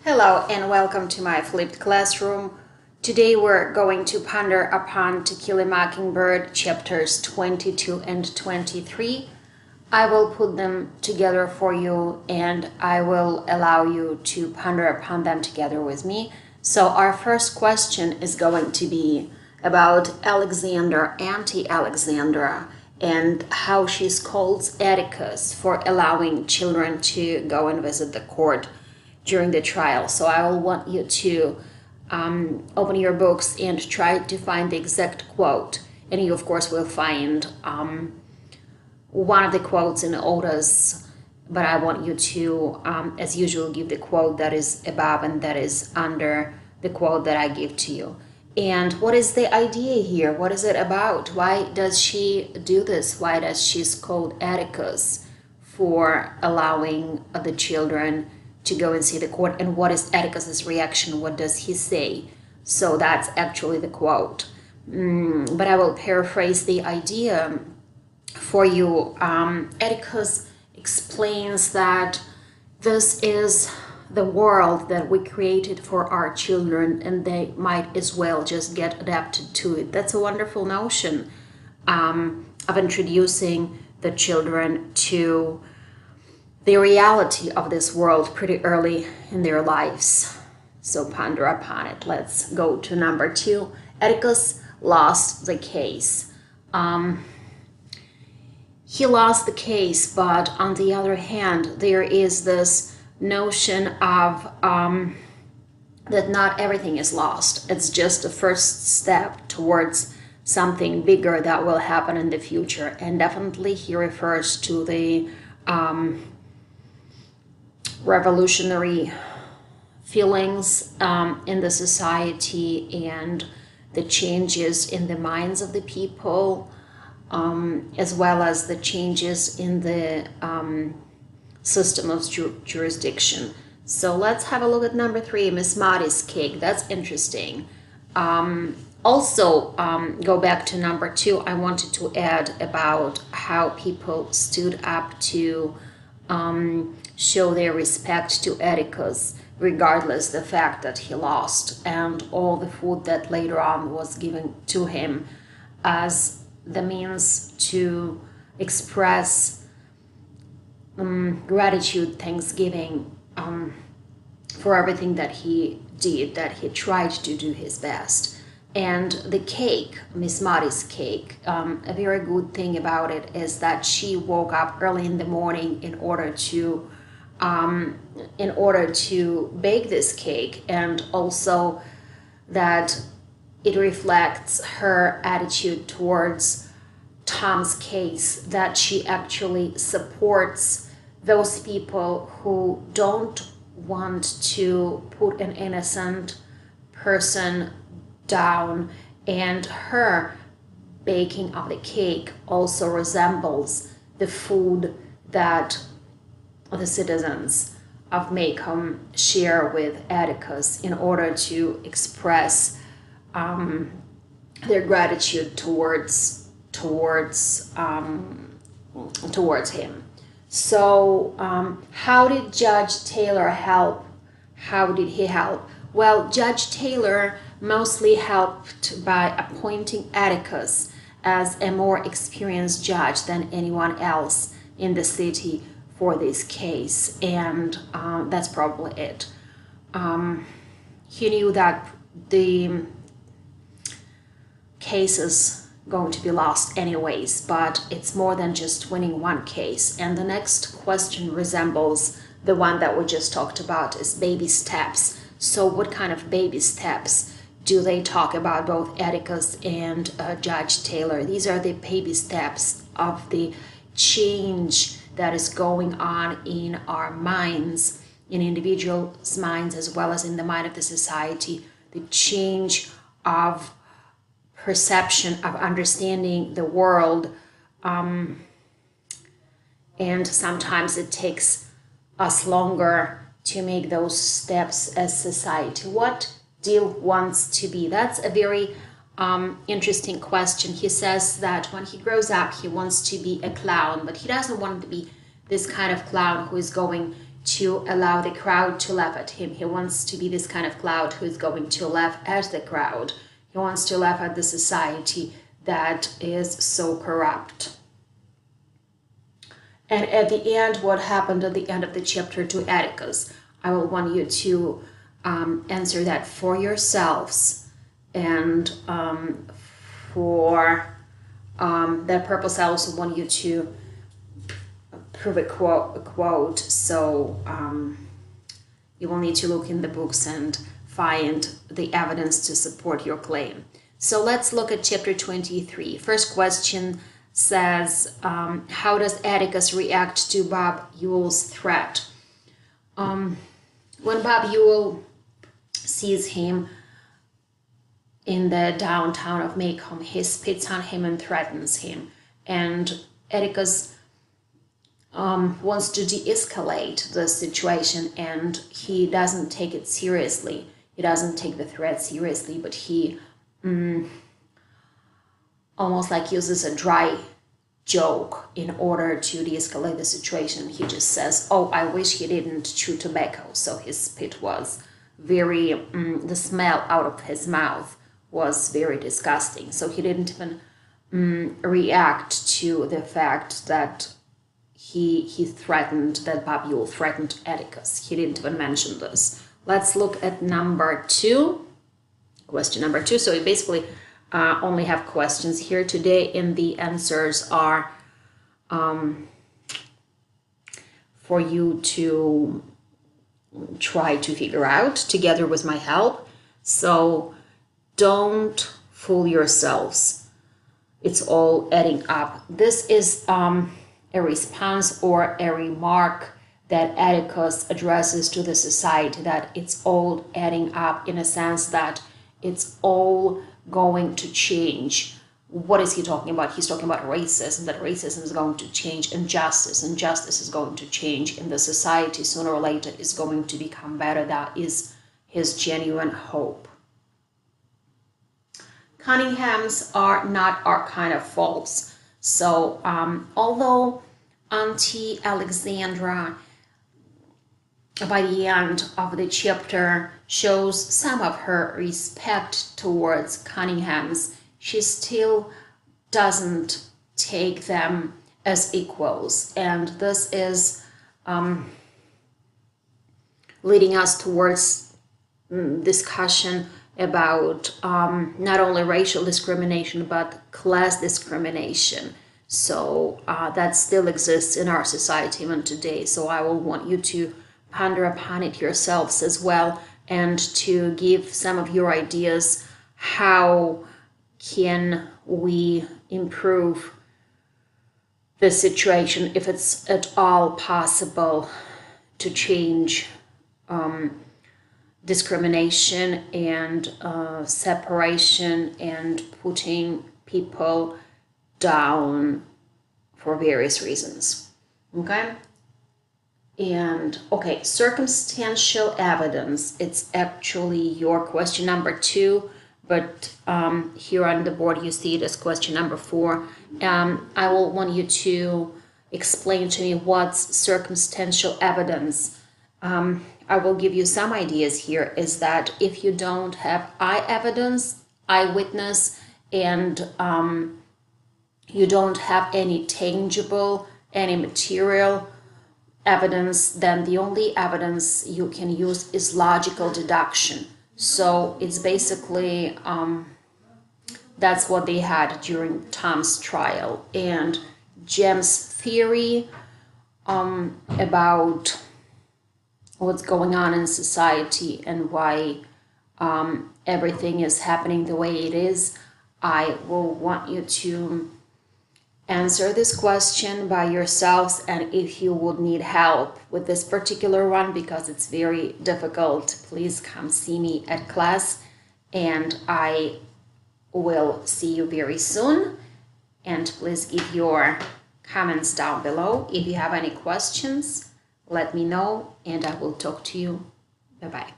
Hello and welcome to my flipped classroom. Today we're going to ponder upon To Kill a Mockingbird chapters 22 and 23. I will put them together for you and I will allow you to ponder upon them together with me. So our first question is going to be about Alexander, Anti-Alexandra, and how she scolds Atticus for allowing children to go and visit the court during the trial. So I will want you to open your books and try to find the exact quote. And you, of course, will find one of the quotes in Oda's, but I want you to, as usual, give the quote that is above and that is under the quote that I give to you. And what is the idea here? What is it about? Why does she do this? Why does she scold Atticus for allowing the children to go and see the court? And what is Atticus's reaction? What does he say? So that's actually the quote. But I will paraphrase the idea for you. Atticus explains that this is the world that we created for our children and they might as well just get adapted to it. That's a wonderful notion of introducing the children to the reality of this world pretty early in their lives. So ponder upon it. Let's go to number 2. Atticus lost the case. He lost the case, but on the other hand, there is this notion of that not everything is lost. It's just a first step towards something bigger that will happen in the future. And definitely he refers to the revolutionary feelings in the society and the changes in the minds of the people, as well as the changes in the system of jurisdiction. So let's have a look at number 3, Miss Maddies' cake. That's interesting. Also, go back to number 2. I wanted to add about how people stood up to show their respect to Atticus, regardless the fact that he lost, and all the food that later on was given to him as the means to express gratitude, thanksgiving for everything that he did, that he tried to do his best. And the cake, Miss Maddies' cake, a very good thing about it is that she woke up early in the morning in order to bake this cake, and also that it reflects her attitude towards Tom's case, that she actually supports those people who don't want to put an innocent person down, and her baking of the cake also resembles the food that the citizens of Maycomb share with Atticus in order to express their gratitude towards him. So how did Judge Taylor help? How did he help? Well, Judge Taylor mostly helped by appointing Atticus as a more experienced judge than anyone else in the city for this case, and that's probably it. He knew that the case is going to be lost anyways, but it's more than just winning one case. And the next question resembles the one that we just talked about, is baby steps. So what kind of baby steps do they talk about, both Atticus and Judge Taylor? These are the baby steps of the change that is going on in our minds, in individuals' minds, as well as in the mind of the society, the change of perception, of understanding the world, and sometimes it takes us longer to make those steps as society. What do you want to be? That's a very interesting question. He says that when he grows up, he wants to be a clown, but he doesn't want to be this kind of clown who is going to allow the crowd to laugh at him. He wants to be this kind of clown who is going to laugh at the crowd. He wants to laugh at the society that is so corrupt. And at the end, what happened at the end of the chapter to Atticus? I will want you to answer that for yourselves. And for that purpose, I also want you to prove a quote. So you will need to look in the books and find the evidence to support your claim. So let's look at chapter 23. First question says, how does Atticus react to Bob Yule's threat? When Bob Yule sees him in the downtown of Macomb, he spits on him and threatens him. And Atticus wants to de-escalate the situation, and he doesn't take it seriously. He doesn't take the threat seriously, but he almost like uses a dry joke in order to de-escalate the situation. He just says, oh, I wish he didn't chew tobacco. So his spit was very, the smell out of his mouth was very disgusting. So he didn't even react to the fact that he threatened, that Bob Yule threatened Atticus. He didn't even mention this. Let's look at number 2. Question number 2. So we basically only have questions here today, and the answers are for you to try to figure out together with my help. So don't fool yourselves. It's all adding up. This is a response or a remark that Atticus addresses to the society, that it's all adding up in a sense that it's all going to change. What is he talking about? He's talking about racism, that racism is going to change, and justice is going to change, and the society sooner or later is going to become better. That is his genuine hope. Cunninghams are not our kind of faults. So although Auntie Alexandra by the end of the chapter shows some of her respect towards Cunninghams, she still doesn't take them as equals. And this is leading us towards discussion about not only racial discrimination, but class discrimination. So that still exists in our society even today. So I will want you to ponder upon it yourselves as well, and to give some of your ideas. How can we improve the situation, if it's at all possible, to change discrimination and separation and putting people down for various reasons. Okay? And okay, circumstantial evidence, it's actually your question number 2, but here on the board you see it as question number 4. I will want you to explain to me what's circumstantial evidence. I will give you some ideas here, is that if you don't have eyewitness, and you don't have any tangible, any material evidence, then the only evidence you can use is logical deduction. So it's basically, that's what they had during Tom's trial. And Jem's theory about what's going on in society and why everything is happening the way it is, I will want you to answer this question by yourselves, and if you would need help with this particular one because it's very difficult, please come see me at class, and I will see you very soon. And please give your comments down below. If you have any questions, let me know, and I will talk to you. Bye-bye.